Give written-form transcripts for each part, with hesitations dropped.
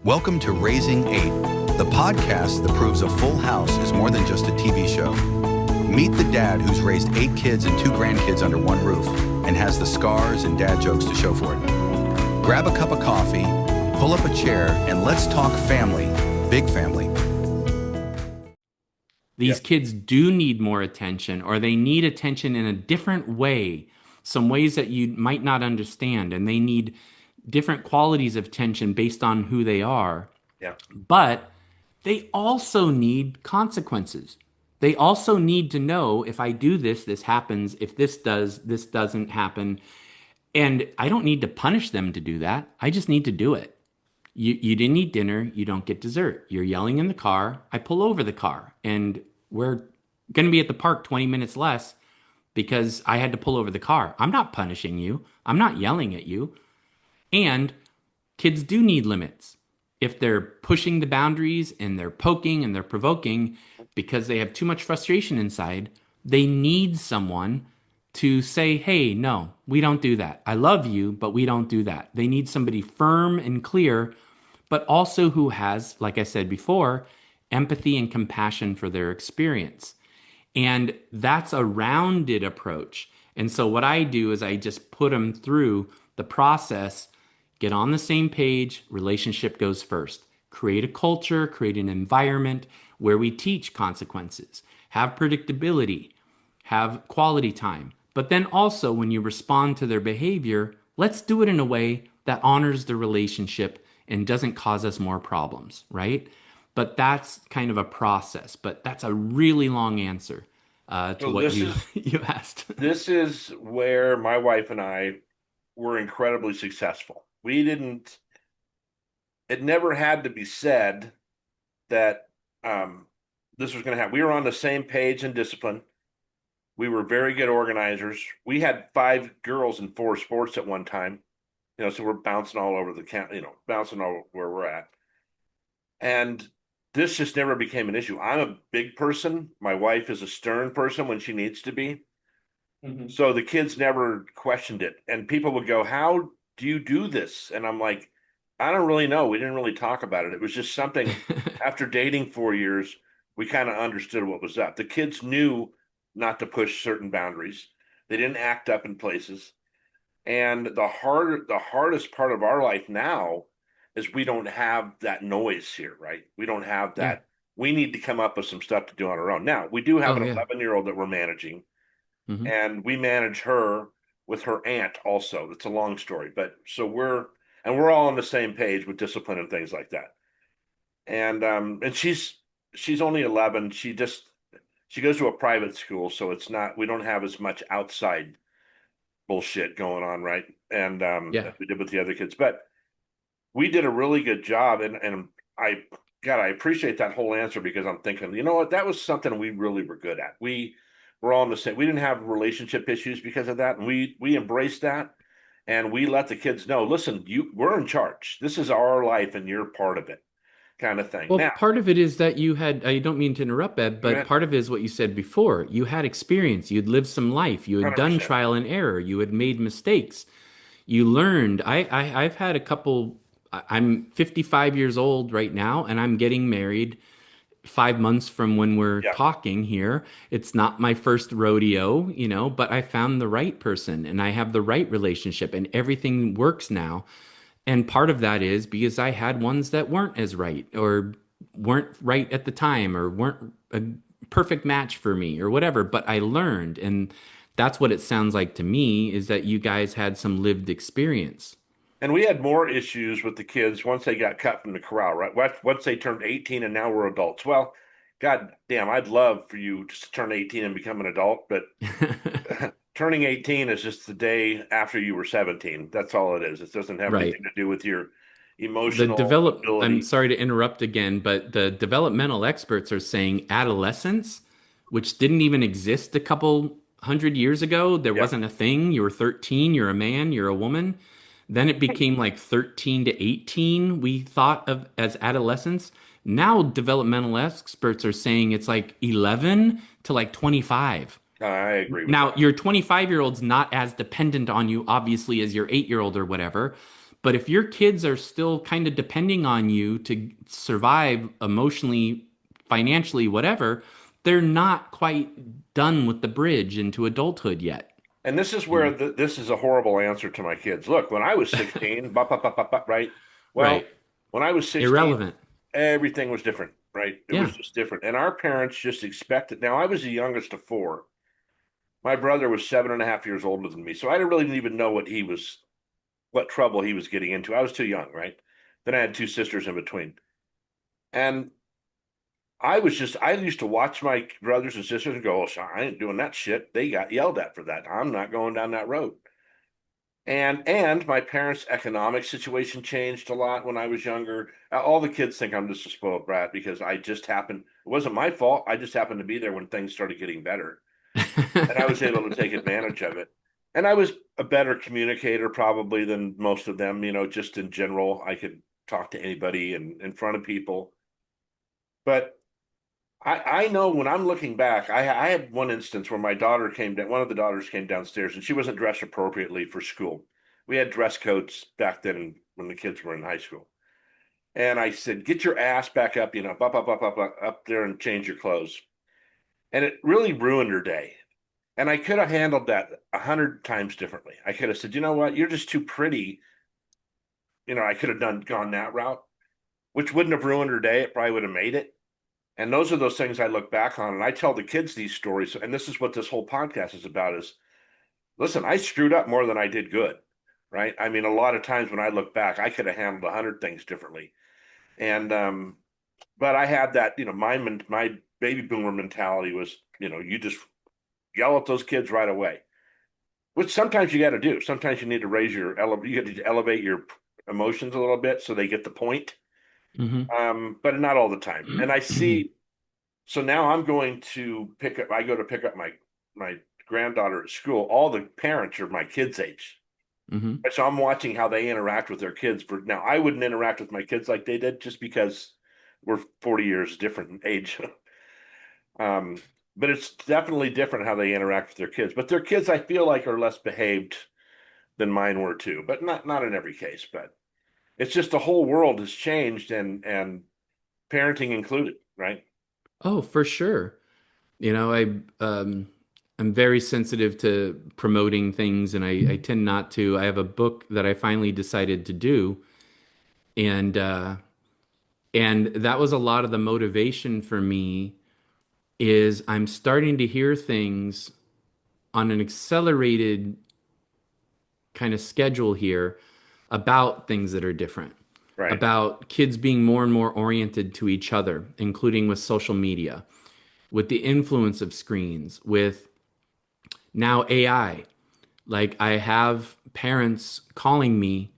Welcome to Raising Eight, the podcast that proves a full house is more than just a TV show. Meet the dad who's raised 8 kids and 2 grandkids under one roof and has the scars and dad jokes to show for it. Grab a cup of coffee, pull up a chair, and let's talk family, big family. These kids do need more attention, or they need attention in a different way, some ways that you might not understand, and they need different qualities of attention based on who they are. Yeah. But they also need consequences. They also need to know, if I do this, this happens. If this does, this doesn't happen. And I don't need to punish them to do that. I just need to do it. You didn't eat dinner, you don't get dessert. You're yelling in the car, I pull over the car. And we're going to be at the park 20 minutes less because I had to pull over the car. I'm not punishing you. I'm not yelling at you. And kids do need limits. If they're pushing the boundaries and they're poking and they're provoking because they have too much frustration inside, they need someone to say, hey, no, we don't do that. I love you, but we don't do that. They need somebody firm and clear, but also who has, like I said before, empathy and compassion for their experience. And that's a rounded approach. And so what I do is I just put them through the process. Get on the same page, relationship goes first. Create a culture, create an environment where we teach consequences, have predictability, have quality time. But then also when you respond to their behavior, let's do it in a way that honors the relationship and doesn't cause us more problems, right? But that's kind of a process, but that's a really long answer to So what this you, is you asked. this is where my wife and I were incredibly successful. It never had to be said that this was going to happen. We were on the same page in discipline. We were very good organizers. We had 5 girls in 4 sports at one time, so we're bouncing all over the camp, bouncing all where we're at. And this just never became an issue. I'm a big person. My wife is a stern person when she needs to be. Mhm. So the kids never questioned it. And people would go, how do you do this? And I'm like, I don't really know. We didn't really talk about it. It was just something after dating 4 years, we kind of understood what was up. The kids knew not to push certain boundaries. They didn't act up in places. And the hardest part of our life now is we don't have that noise here, right? We don't have that. Yeah. We need to come up with some stuff to do on our own. Now, we do have Oh, an yeah. 11-year-old that we're managing, Hmm. and we manage her with her aunt also. It's a long story, but so we're all on the same page with discipline and things like that. And she's only 11. She goes to a private school, so we don't have as much outside bullshit going on, right? And Yeah. as we did with the other kids. But we did a really good job, and I appreciate that whole answer, because I'm thinking, you know what, that was something we really were good at. We were all in the same. We didn't have relationship issues because of that, and we embraced that, and we let the kids know, listen, we're in charge. This is our life, and you're part of it, kind of thing. Well, Now, part of it is that you had, I don't mean to interrupt, Ed, but part of it is what you said before. You had experience, you'd lived some life, you had done 100%. trial and error, you had made mistakes, you learned. I've had a couple, I'm 55 years old right now, and I'm getting married 5 months from when we're Yeah. talking here. It's not my first rodeo, but I found the right person and I have the right relationship and everything works now. And part of that is because I had ones that weren't as right or weren't right at the time or weren't a perfect match for me or whatever. But I learned. And that's what it sounds like to me is that you guys had some lived experience. And we had more issues with the kids once they got cut from the corral, right? Once they turned 18 and now we're adults. Well, God damn, I'd love for you just to turn 18 and become an adult, but turning 18 is just the day after you were 17. That's all it is. It doesn't have Right. anything to do with your The emotional develop I'm ability. sorry to interrupt again, but the developmental experts are saying adolescence, which didn't even exist a couple hundred years ago, there Yeah. wasn't a thing. You were 13, you're a man, you're a woman. Then it became like 13 to 18 we thought of as adolescence. Now developmental experts are saying it's like 11 to like 25. I agree with Now, that. your 25-year-old's not as dependent on you, obviously, as your 8-year-old or whatever. But if your kids are still kind of depending on you to survive emotionally, financially, whatever, they're not quite done with the bridge into adulthood yet. And this is You where know? this is a horrible answer to my kids. Look, when I was 16, right? Right. Well, when I was 16, Irrelevant. everything was different, right? It Yeah. was just different. And our parents just expected. Now, I was the youngest of four. My brother was 7.5 years older than me. So I really didn't even know what trouble he was getting into. I was too young, right? Then I had two sisters in between. And I used to watch my brothers and sisters and go, oh, I ain't doing that shit. They got yelled at for that. I'm not going down that road. And my parents' economic situation changed a lot when I was younger. All the kids think I'm just a spoiled brat because it wasn't my fault. I just happened to be there when things started getting better. And I was able to take advantage of it. And I was a better communicator probably than most of them, just in general. I could talk to anybody and in front of people. But I know when I'm looking back, I had one instance where one of the daughters came downstairs and she wasn't dressed appropriately for school. We had dress codes back then when the kids were in high school. And I said, get your ass back up, up there and change your clothes. And it really ruined her day. And I could have handled that 100 times differently. I could have said, you know what, you're just too pretty. I could have gone that route, which wouldn't have ruined her day. It probably would have made it. And those are those things I look back on, and I tell the kids these stories. And this is what this whole podcast is about: is listen, I screwed up more than I did good, right? I mean, a lot of times when I look back, I could have handled 100 things differently. And but I had that, my baby boomer mentality was, you just yell at those kids right away, which sometimes you got to do. Sometimes you need to you need to elevate your emotions a little bit so they get the point. Hmm. But not all the time. And I see. So now I go to pick up my granddaughter at school. All the parents are my kids' age. Hmm. So I'm watching how they interact with their kids. Now, I wouldn't interact with my kids like they did just because we're 40 years different in age. um, but it's definitely different how they interact with their kids. But their kids, I feel like, are less behaved than mine were too. But not in every case. But it's just the whole world has changed, and parenting included, right? Oh, for sure. You know, I'm very sensitive to promoting things, and I tend not to. I have a book that I finally decided to do, and and that was a lot of the motivation for me. Is I'm starting to hear things on an accelerated kind of schedule here about things that are different, Right. about kids being more and more oriented to each other, including with social media, with the influence of screens, with now AI. Like I have parents calling me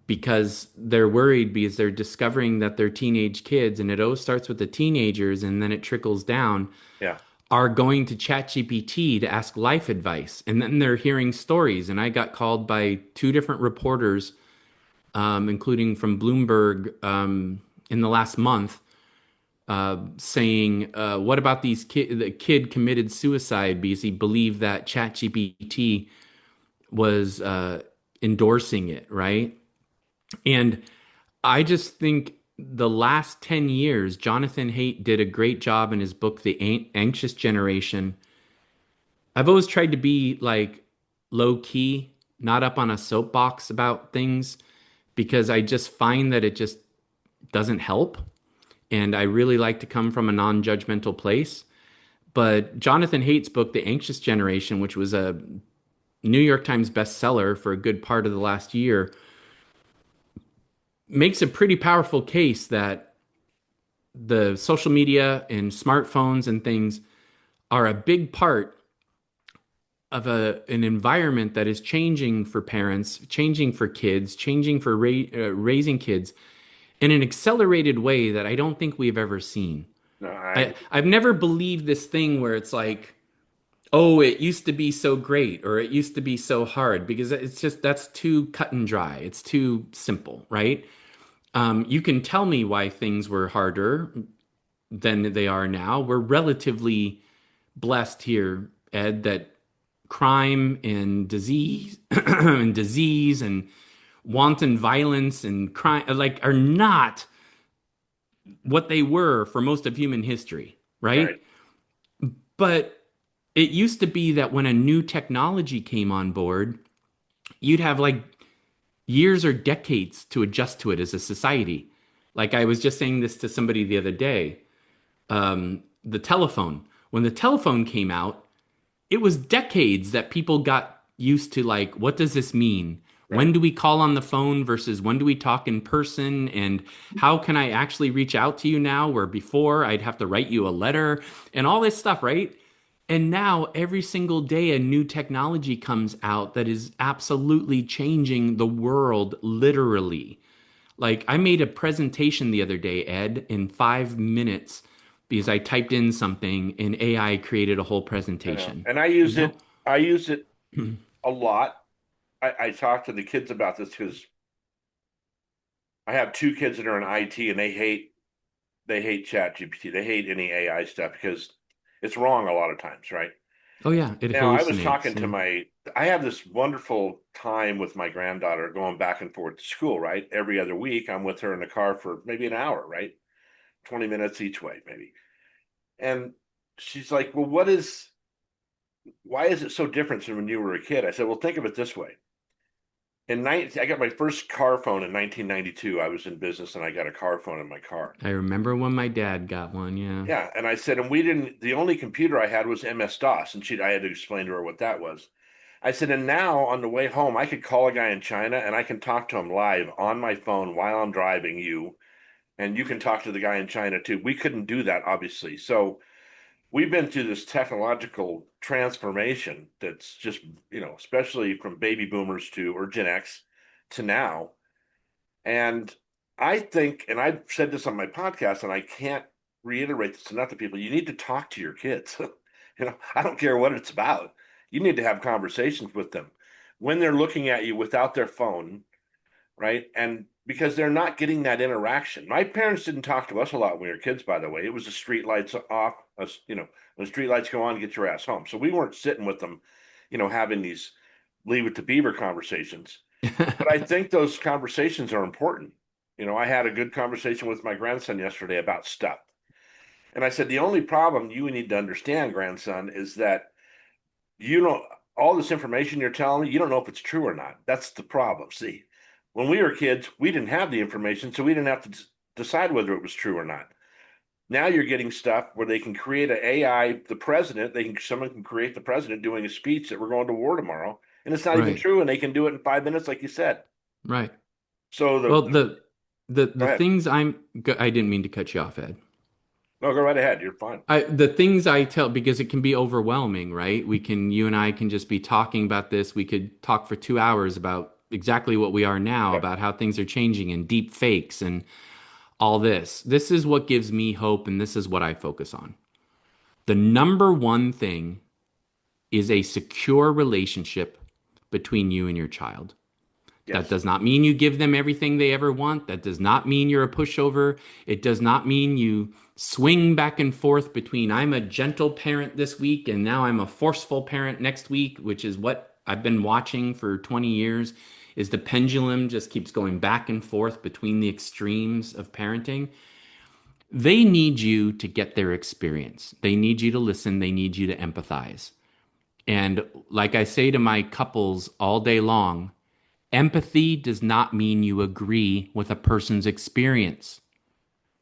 because they're worried because they're discovering that their teenage kids, and it always starts with the teenagers and then it trickles down, Yeah. are going to ChatGPT to ask life advice. And then they're hearing stories. And I got called by two different reporters, including from Bloomberg, in the last month, saying, "What about these kid? The kid committed suicide because he believed that ChatGPT was endorsing it, right?" And I just think the last 10 years, Jonathan Haidt did a great job in his book, The Anxious Generation. I've always tried to be like low key, not up on a soapbox about things because I just find that it just doesn't help. And I really like to come from a non judgmental place. But Jonathan Haidt's book, The Anxious Generation, which was a New York Times bestseller for a good part of the last year, makes a pretty powerful case that the social media and smartphones and things are a big part of an environment that is changing for parents, changing for kids, changing for raising kids in an accelerated way that I don't think we've ever seen. No, I I've never believed this thing where it's like, oh, it used to be so great or it used to be so hard because it's just that's too cut and dry. It's too simple, right? You can tell me why things were harder than they are now. We're relatively blessed here, Ed, that crime and disease and disease and wanton violence and crime, like, are not what they were for most of human history, Right. right? But it used to be that when a new technology came on board, you'd have like years or decades to adjust to it as a society. Like I was just saying this to somebody the other day, the telephone. When the telephone came out, it was decades that people got used to, like, what does this mean? When Right. do we call on the phone versus when do we talk in person? And how can I actually reach out to you now, where before I'd have to write you a letter and all this stuff, right? And now every single day a new technology comes out that is absolutely changing the world, literally. Like I made a presentation the other day, Ed, in 5 minutes because I typed in something and AI created a whole I know. presentation. And I You use know? it. I use it a lot. I talk to the kids about this because I have two kids that are in IT and they hate Chat GPT. They hate any AI stuff because it's wrong a lot of times, right? Oh yeah, it Now, I was talking hallucinates. to Yeah. I have this wonderful time with my granddaughter going back and forth to school, right? Every other week, I'm with her in the car for maybe an hour, right? 20 minutes each way, maybe. And she's like, well, why is it so different than when you were a kid? I said, well, think of it this way. I got my first car phone in 1992. I was in business and I got a car phone in my car. I remember when my dad got one. Yeah. Yeah. And I said, and we didn't, the only computer I had was MS-DOS. And I had to explain to her what that was. I said, and now on the way home, I could call a guy in China and I can talk to him live on my phone while I'm driving you. And you can talk to the guy in China too. We couldn't do that, obviously. So we've been through this technological transformation that's just, especially from baby boomers to or Gen X to now. And I think, and I've said this on my podcast, and I can't reiterate this enough to people, you need to talk to your kids. I don't care what it's about. You need to have conversations with them when they're looking at you without their phone, right? And because they're not getting that interaction. My parents didn't talk to us a lot when we were kids, by the way. It was the street lights off, when the street lights go on, get your ass home. So we weren't sitting with them, having these leave it to Beaver conversations. But I think those conversations are important. I had a good conversation with my grandson yesterday about stuff. And I said, the only problem you need to understand, grandson, is that you don't, all this information you're telling me, you don't know if it's true or not. That's the problem. See, when we were kids, we didn't have the information, so we didn't have to decide whether it was true or not. Now you're getting stuff where they can create an AI, the president, someone can create the president doing a speech that we're going to war tomorrow, and it's not even Right. true, and they can do it in 5 minutes, like you said. Right. So Well, the go ahead. things I didn't mean to cut you off, Ed. No, go right ahead. You're fine. The things I tell, because it can be overwhelming, right? You and I can just be talking about this. We could talk for 2 hours about exactly what we are now, Yep. about how things are changing and deep fakes and all this. This is what gives me hope, and this is what I focus on. The number one thing is a secure relationship between you and your child. That Yes. does not mean you give them everything they ever want. That does not mean you're a pushover. It does not mean you swing back and forth between I'm a gentle parent this week and now I'm a forceful parent next week, which is what I've been watching for 20 years, is the pendulum just keeps going back and forth between the extremes of parenting. They need you to get their experience. They need you to listen. They need you to empathize. And like I say to my couples all day long, empathy does not mean you agree with a person's experience.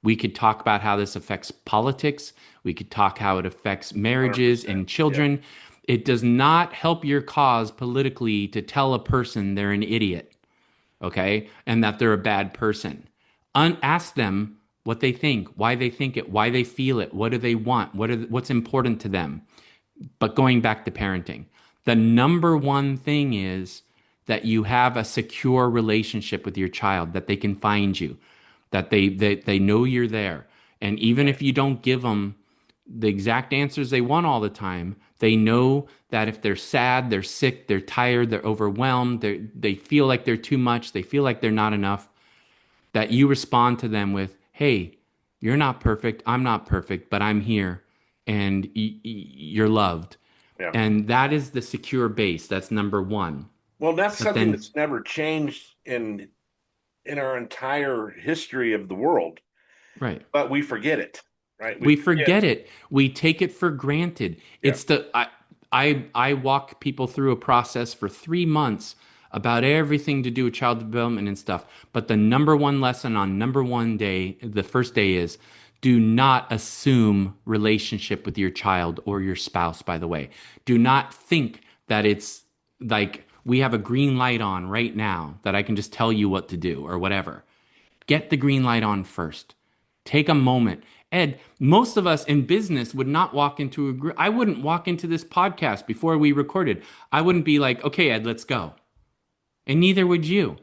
We could talk about how this affects politics. We could talk how it affects marriages 100%. and Yeah. children. It does not help your cause politically to tell a person they're an idiot, okay, and that they're a bad person. Ask them what they think it, why they feel it, what do they want, what's important to them. But going back to parenting, the number one thing is that you have a secure relationship with your child, that they can find you, that they know you're there. And even Right. if you don't give them the exact answers they want all the time, they know that if they're sad, they're sick, they're tired, they're overwhelmed, they feel like they're too much, they feel like they're not enough, that you respond to them with, hey, you're not perfect, I'm not perfect, but I'm here and you're loved. Yeah. And that is the secure base. That's number one. Well, that's But something then, that's never changed in our entire history of the world, right. but we forget it, right? We We forget. forget it. We take it for granted. Yeah, I walk people through a process for 3 months about everything to do with child development and stuff. But the number one lesson on number one day, the first day is do not assume relationship with your child or your spouse, by the way. Do not think that it's like we have a green light on right now that I can just tell you what to do or whatever. Get the green light on first. Take a moment. Ed, most of us in business would not walk into I wouldn't walk into this podcast before we recorded. I wouldn't be like, okay, Ed, let's go. And neither would you.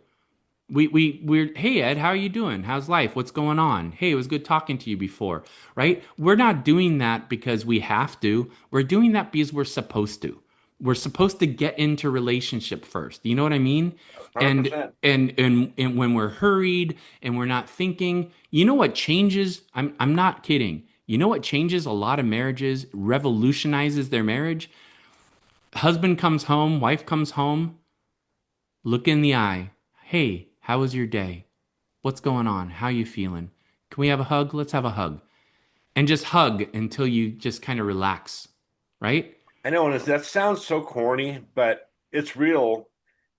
We're, hey, Ed, how are you doing? How's life? What's going on? Hey, it was good talking to you before, right? We're not doing that because we have to. We're doing that because we're supposed to. We're supposed to get into relationship first. You know what I mean? And 100%. and when we're hurried and we're not thinking, you know what changes? I'm not kidding. You know what changes a lot of marriages, revolutionizes their marriage? Husband comes home, wife comes home, look in the eye. Hey, how was your day? What's going on? How you feeling? Can we have a hug? Let's have a hug. And just hug until you just kind of relax, right? I know, and that sounds so corny, but it's real.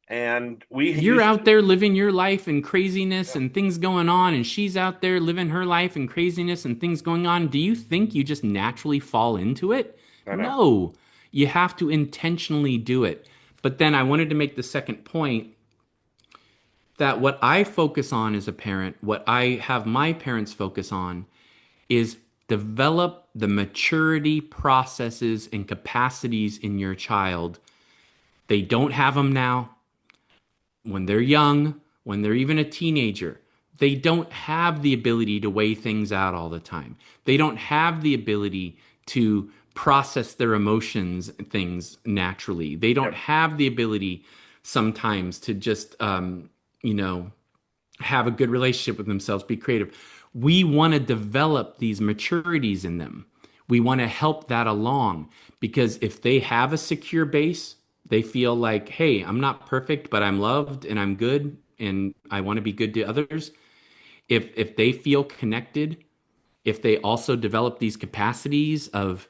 And we You're used out to, there living your life and craziness yeah, and things going on, and she's out there living her life and craziness and things going on. Do you think you just naturally fall into it? I know. No, you have to intentionally do it. But then I wanted to make the second point that what I focus on as a parent, what I have my parents focus on, is develop the maturity processes and capacities in your child. They don't have them now. When they're young, when they're even a teenager, they don't have the ability to weigh things out all the time. They don't have the ability to process their emotions and things naturally. They don't Yep. have the ability sometimes to just, you know, have a good relationship with themselves, be creative. We want to develop these maturities in them. We want to help that along because if they have a secure base, they feel like, hey, I'm not perfect, but I'm loved and I'm good and I want to be good to others. If they feel connected, if they also develop these capacities of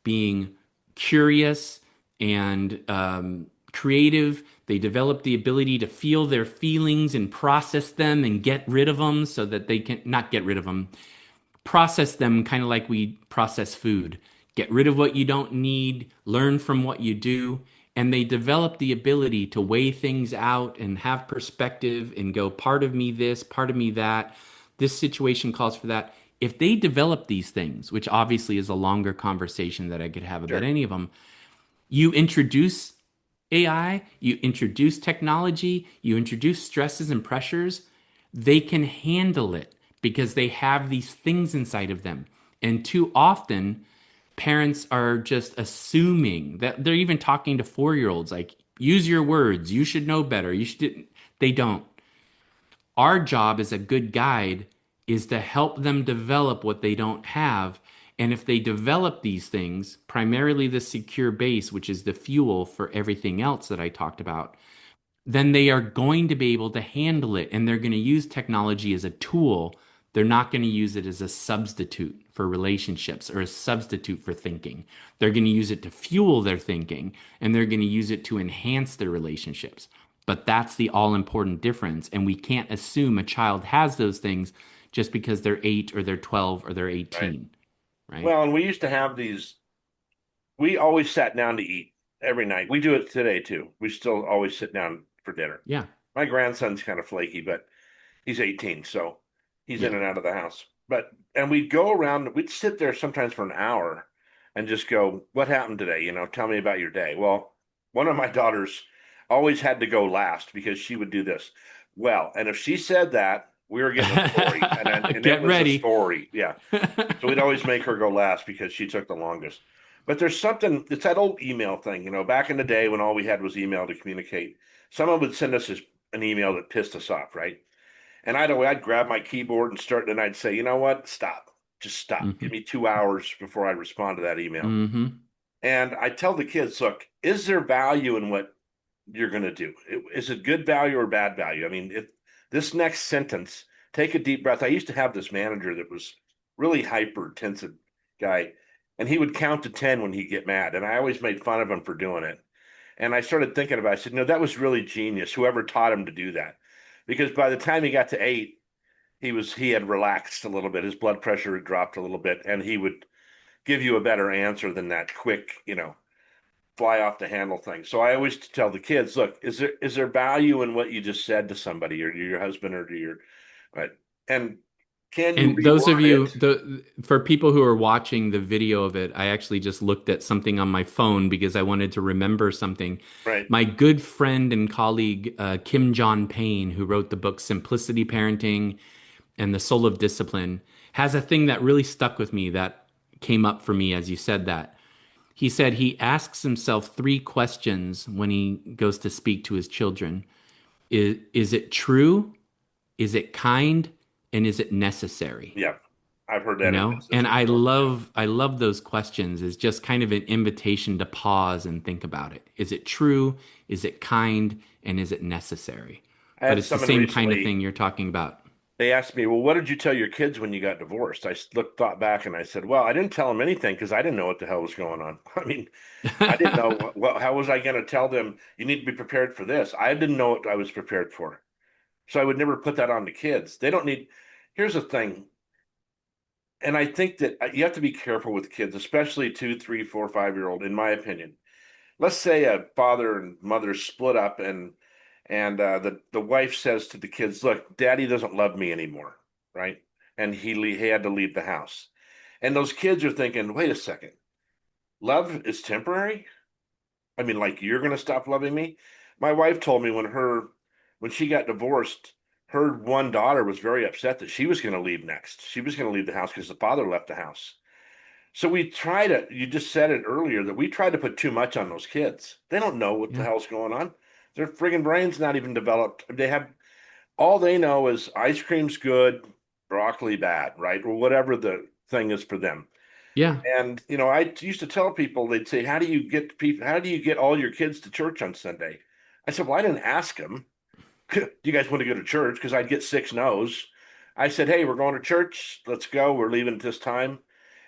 being curious and creative, they develop the ability to feel their feelings and process them and get rid of them so that they can not get rid of them, process them kind of like we process food. Get rid of what you don't need, learn from what you do, and they develop the ability to weigh things out and have perspective and go, part of me this, part of me that. This situation calls for that. If they develop these things, which obviously is a longer conversation that I could have about Sure. any of them, you introduce AI, you introduce technology, you introduce stresses and pressures, they can handle it because they have these things inside of them. And too often, parents are just assuming that they're even talking to 4 year olds like, use your words, you should know better. You should, they don't. Our job as a good guide is to help them develop what they don't have. And if they develop these things, primarily the secure base, which is the fuel for everything else that I talked about, then they are going to be able to handle it and they're going to use technology as a tool. They're not going to use it as a substitute for relationships or a substitute for thinking. They're going to use it to fuel their thinking and they're going to use it to enhance their relationships. But that's the all important difference. And we can't assume a child has those things just because they're 8 or they're 12 or they're Right. 18, right? Well, and we used to have these, we always sat down to eat every night. We do it today too. We still always sit down for dinner. Yeah. My grandson's kind of flaky, but he's 18, so he's in Yeah. and out of the house. But and we'd go around, we'd sit there sometimes for an hour and just go, "What happened today? Tell me about your day." Well, one of my daughters always had to go last because she would do this. Well, and if she said that, we were getting a story, and it Get was a ready. story, yeah. So we'd always make her go last because she took the longest. But there's something, it's that old email thing, back in the day when all we had was email to communicate. Someone would send us an email that pissed us off, right? And I'd grab my keyboard and start, and I'd say, you know what? Stop. Just stop. Give Hmm. me 2 hours before I respond to that email. Hmm. And I tell the kids, look, is there value in what you're going to do. Is it good value or bad value? I mean, if this next sentence, take a deep breath. I used to have this manager that was really hypertensive guy, and he would count to 10 when he'd get mad. And I always made fun of him for doing it. And I started thinking about it. I said, no, that was really genius, whoever taught him to do that. Because by the time he got to 8, he had relaxed a little bit. His blood pressure had dropped a little bit, and he would give you a better answer than that quick, fly off the handle thing. So I always tell the kids, look, is there value in what you just said to somebody or to your husband or to your right? And can you And those of reword you, it? for people who are watching the video of it, I actually just looked at something on my phone because I wanted to remember something. Right. My good friend and colleague, Kim John Payne, who wrote the book Simplicity Parenting and The Soul of Discipline, has a thing that really stuck with me that came up for me as you said that. He said he asks himself three questions when he goes to speak to his children. Is it true? Is it kind? And is it necessary? Yeah. I've heard that advice as And i well. Yeah. love i love those questions as just kind of an invitation to pause and think about it. Is it true? Is it kind? And is it necessary? I But had it's the someone same kind of recently, thing you're talking about. they asked me, well, what did you tell your kids when you got divorced? Thought back and I said, well, I didn't tell them anything because I didn't know what the hell was going on. I mean, I didn't know how was I going to tell them you need to be prepared for this? I didn't know what I was prepared for. So I would never put that on the kids. They don't need, here's the thing. And I think that you have to be careful with kids, especially 2, 3, 4, 5-year-old, in my opinion. Let's say a father and mother split up and the wife says to the kids, look, daddy doesn't love me anymore, right? And he had to leave the house. And those kids are thinking, wait a second, love is temporary? I mean, like you're going to stop loving me? My wife told me when she got divorced, her one daughter was very upset that she was going to leave next. She was going to leave the house because the father left the house. So we try to, you just said it earlier, that we try to put too much on those kids. They don't know what the Yeah. hell's going on. Their friggin' brain's not even developed. All they know is ice cream's good, broccoli bad, right? Or whatever the thing is for them. Yeah. And I used to tell people, they'd say, how do you get all your kids to church on Sunday? I said, well, I didn't ask them, do you guys want to go to church? Because I'd get 6 no's. I said, hey, we're going to church. Let's go. We're leaving at this time.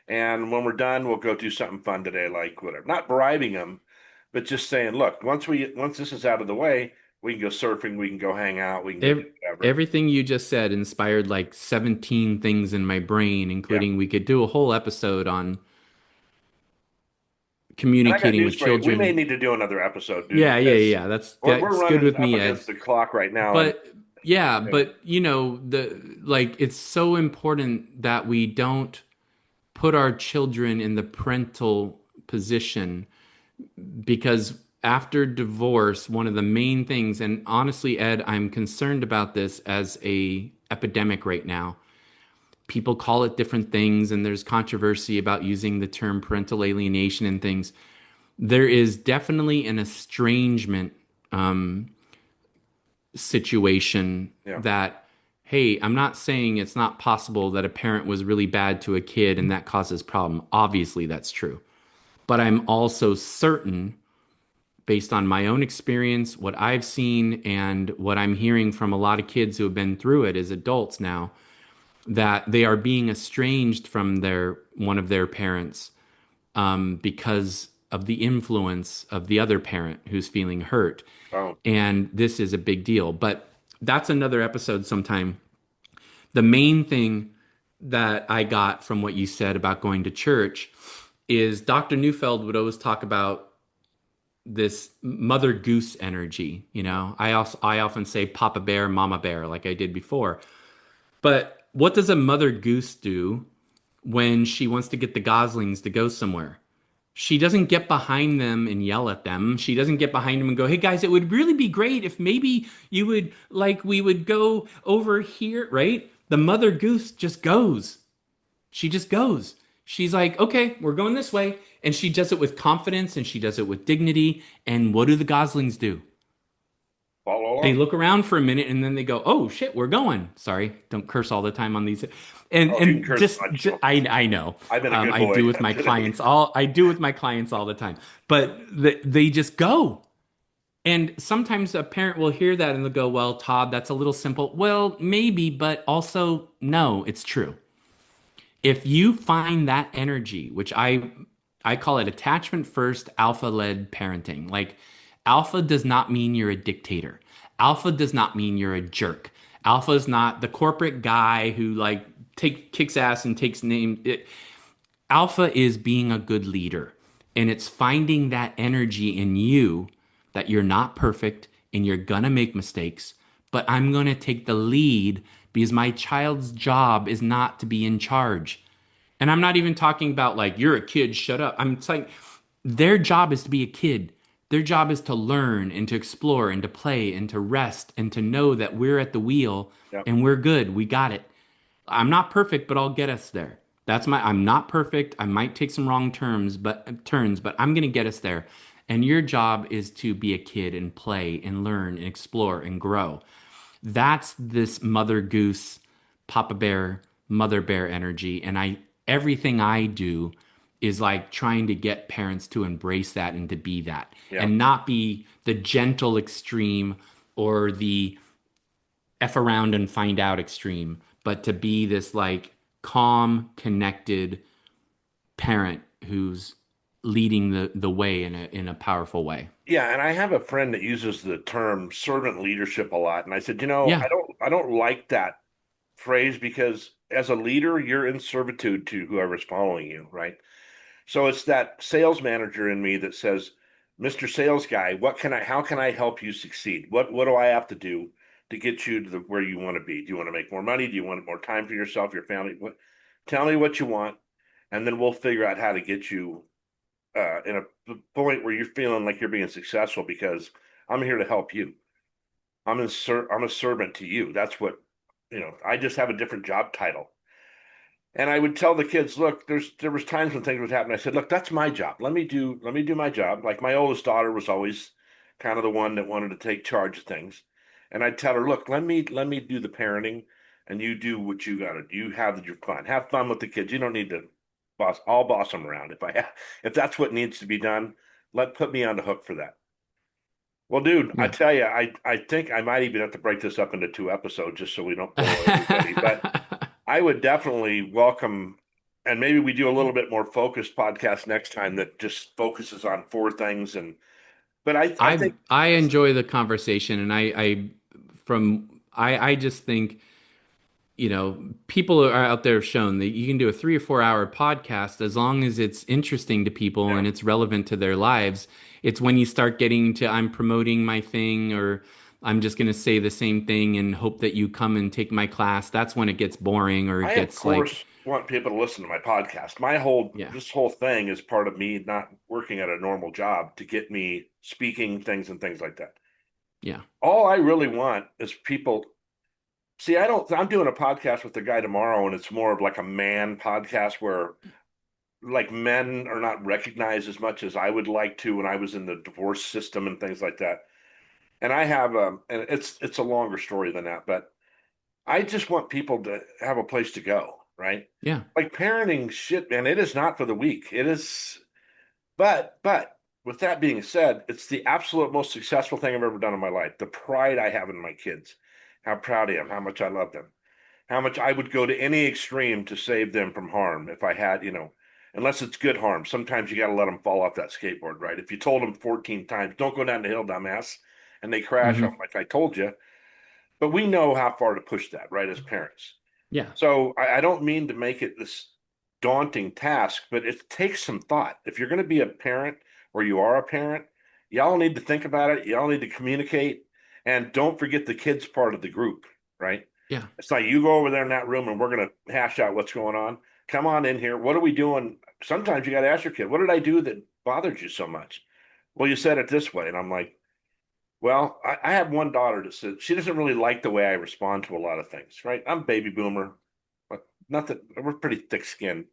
And when we're done, we'll go do something fun today, like whatever. Not bribing them, but just saying, look, once this is out of the way, we can go surfing, we can go hang out, we can go do whatever. Everything you just said inspired like 17 things in my brain, Yeah. including we could do a whole episode on And I got communicating with news for you. We may children. need to do another episode, dude, Yeah, yeah, because yeah. That's we're that's good running with up me, Ed. against the clock right now. And But yeah, yeah, but the like it's so important that we don't put our children in the parental position because after divorce, one of the main things, and honestly, Ed, I'm concerned about this as a epidemic right now. People call it different things, and there's controversy about using the term parental alienation and things. There is definitely an estrangement situation yeah. that, hey, I'm not saying it's not possible that a parent was really bad to a kid and that causes problem. Obviously, that's true. But I'm also certain, based on my own experience, what I've seen, and what I'm hearing from a lot of kids who have been through it as adults now, that they are being estranged from their one of their parents because of the influence of the other parent who's feeling hurt. Oh, And this is a big deal. But that's another episode sometime. The main thing that I got from what you said about going to church is Dr. Neufeld would always talk about this mother goose energy. I often say Papa Bear, Mama Bear, like I did before. But what does a mother goose do when she wants to get the goslings to go somewhere? She doesn't get behind them and yell at them. She doesn't get behind them and go, "Hey guys, it would really be great if maybe you would like we would go over here," right? The mother goose just goes. She just goes. She's like, "Okay, we're going this way." And she does it with confidence and she does it with dignity. And what do the goslings do? follow They along. look around for a minute and then they go, "Oh shit, we're going." Sorry, don't curse all the time on these. And Oh, you can and curse as much. As I know. I've been a good I boy do with my today. clients all the time. But they just go. And sometimes a parent will hear that and they'll go, well, Todd, that's a little simple. Well, maybe, but also no, it's true. If you find that energy, which I call it attachment first, alpha led parenting. Like alpha does not mean you're a dictator. Alpha does not mean you're a jerk. Alpha is not the corporate guy who like kicks ass and takes name. Alpha is being a good leader, and it's finding that energy in you that you're not perfect and you're gonna make mistakes, but I'm gonna take the lead because my child's job is not to be in charge. And I'm not even talking about like, you're a kid, shut up. I'm saying their job is to be a kid. Their job is to learn and to explore and to play and to rest and to know that we're at the wheel Yep. and we're good. We got it. I'm not perfect, but I'll get us there. I'm not perfect. I might take some wrong turns, but I'm going to get us there. And your job is to be a kid and play and learn and explore and grow. That's this mother goose, papa bear, mother bear energy. And everything I do is like trying to get parents to embrace that and to be that Yeah. and not be the gentle extreme or the F around and find out extreme, but to be this like calm, connected parent who's leading the way in a powerful way. Yeah, and I have a friend that uses the term servant leadership a lot. And I said, Yeah. I don't like that phrase because as a leader, you're in servitude to whoever's following you, right? So it's that sales manager in me that says, Mr. Sales Guy, how can I help you succeed? What do I have to do to get you to where you want to be? Do you want to make more money? Do you want more time for yourself, your family? Tell me what you want, and then we'll figure out how to get you in a point where you're feeling like you're being successful because I'm here to help you. I'm a servant to you. That's what, I just have a different job title. And I would tell the kids, look, there was times when things would happen. I said, look, that's my job. Let me do my job. Like my oldest daughter was always kind of the one that wanted to take charge of things. And I'd tell her, look, let me do the parenting and you do what you gotta do. You have your fun. Have fun with the kids. You don't need to I'll boss them around. If that's what needs to be done, put me on the hook for that. Well, dude, I Yeah. tell you, I think I might even have to break this up into two episodes just so we don't bore everybody. But I would definitely welcome, and maybe we do a little bit more focused podcast next time that just focuses on four things. But I think, I enjoy the conversation and I just think people are out there have shown that you can do a 3 or 4 hour podcast as long as it's interesting to people yeah, and it's relevant to their lives. It's when you start getting to I'm promoting my thing or I'm just going to say the same thing and hope that you come and take my class. That's when it gets boring or I it of gets like, course want people to listen to my podcast. My whole yeah, this whole thing is part of me not working at a normal job to get me speaking things and things like that. yeah, All I really want is people. See, I'm doing a podcast with the guy tomorrow, and it's more of like a man podcast where like men are not recognized as much as I would like to when I was in the divorce system and things like that. And I have and it's a longer story than that, but I just want people to have a place to go, right? yeah, Like parenting shit, man, it is not for the weak. It is, but with that being said, it's the absolute most successful thing I've ever done in my life. The pride I have in my kids, how proud I am, how much I love them, how much I would go to any extreme to save them from harm if I had, unless it's good harm. Sometimes you got to let them fall off that skateboard, right? If you told them 14 times, don't go down the hill, dumbass, and they crash, I'm hmm, like I told you. But we know how far to push that, right, as parents. yeah, So I don't mean to make it this daunting task, but it takes some thought. If you're going to be a parent or you are a parent, y'all need to think about it. Y'all need to communicate. And don't forget the kids part of the group, right? yeah, It's like you go over there in that room and we're going to hash out what's going on. Come on in here. What are we doing? Sometimes you got to ask your kid, what did I do that bothered you so much? Well, you said it this way. And I'm like, well, I have one daughter that says she doesn't really like the way I respond to a lot of things, right? I'm baby boomer, but not that we're pretty thick skinned.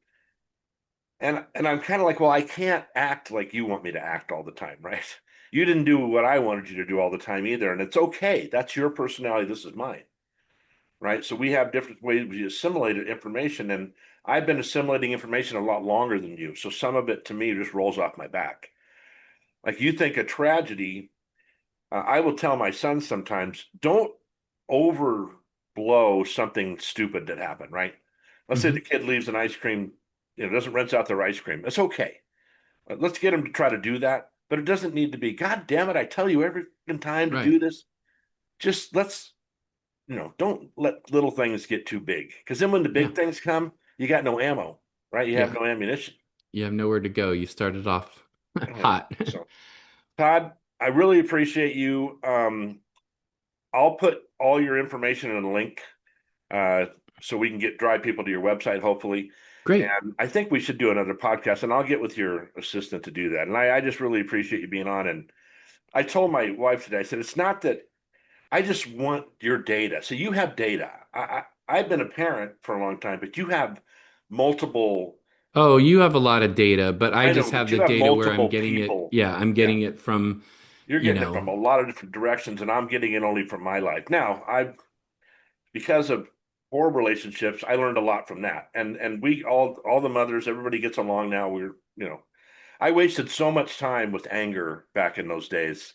And I'm kind of like, well, I can't act like you want me to act all the time, right? You didn't do what I wanted you to do all the time either. And it's okay. That's your personality. This is mine, right? So we have different ways we assimilate information. And I've been assimilating information a lot longer than you. So some of it to me just rolls off my back. Like you think a tragedy I will tell my son sometimes, don't overblow something stupid that happened, right? Let's say the Hmm. kid leaves an ice cream, doesn't rinse out their ice cream. It's okay. Let's get him to try to do that, but it doesn't need to be, God damn it, I tell you every time to Right. do this. Just let's, don't let little things get too big. Because then when the Yeah. big things come, you got no ammo, right? You have Yeah. no ammunition. You have nowhere to go. You started off hot. So, Todd, I really appreciate you. I'll put all your information in a link uh, so we can drive people to your website, hopefully. Great. And I think we should do another podcast, and I'll get with your assistant to do that. And I just really appreciate you being on. And I told my wife today, I said, it's not that I just want your data. So you have data. I've been a parent for a long time, but you have multiple. Oh, you have a lot of data, but I I know, just but have you the have data where I'm multiple getting it. people. Yeah, I'm Yeah, getting it from, you're you getting it from know, a lot of different directions, and I'm getting it only from my life. Now, because of poor relationships, I learned a lot from that. And we all the mothers, everybody gets along now. I wasted so much time with anger back in those days.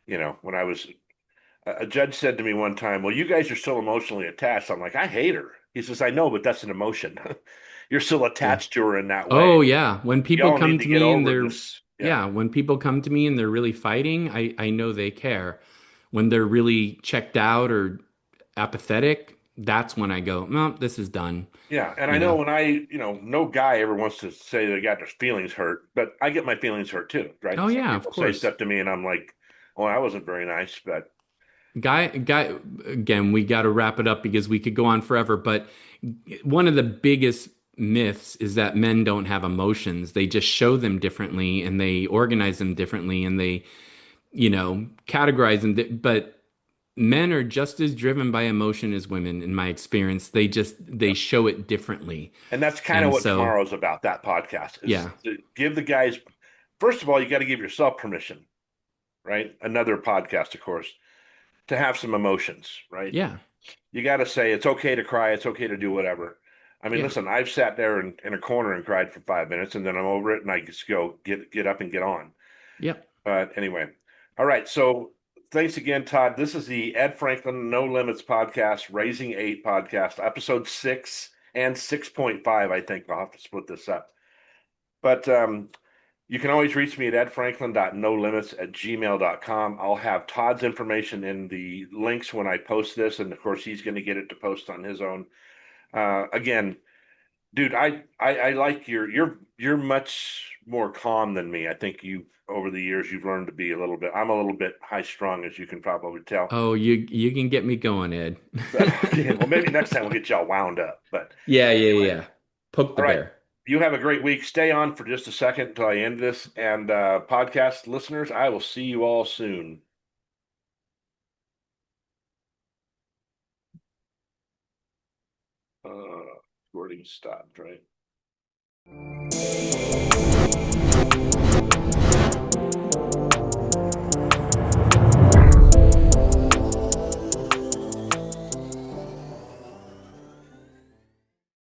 When I was a judge said to me one time, "Well, you guys are still emotionally attached." I'm like, "I hate her." He says, "I know, but that's an emotion. You're still yeah. attached to her in that way. Oh, yeah. When people Y'all need come to to get me and over they're, this." Yeah, yeah, when people come to me and they're really fighting, I know they care. When they're really checked out or apathetic, that's when I go, no, this is done, yeah. And I you know know? when no guy ever wants to say they got their feelings hurt, but I get my feelings hurt too, right? Oh, Some yeah, of people say course. stuff to me, and I'm like, "Oh, that wasn't very nice," but Guy, again, we got to wrap it up because we could go on forever. But one of the biggest myths is that men don't have emotions. They just show them differently and they organize them differently and they, categorize them. But men are just as driven by emotion as women, in my experience. They yeah. show it differently. And that's kind of And what so, tomorrow's about. That podcast is yeah, to give the guys. First of all, you got to give yourself permission, right? Another podcast, of course, to have some emotions, right? yeah, You got to say it's okay to cry. It's okay to do whatever. I mean, yeah, listen, I've sat there in a corner and cried for 5 minutes, and then I'm over it, and I just go get up and get on. yep. But anyway, all right. So thanks again, Todd. This is the Ed Franklin No Limits podcast, Raising Eight podcast, episode 6 and 6.5. I think I'll have to split this up. But you can always reach me at edfranklin.nolimits@gmail.com. I'll have Todd's information in the links when I post this, and of course he's going to get it to post on his own. Again, dude, I like you're much more calm than me. I think you over the years you've learned to be a little bit. I'm a little bit high strung, as you can probably tell. Oh, you can get me going, Ed. But okay, well maybe next time we'll get y'all wound up. But Yeah, yeah, anyway, yeah. Poke the all right. bear. You have a great week. Stay on for just a second until I end this. And podcast listeners, I will see you all soon. Recording stopped, right?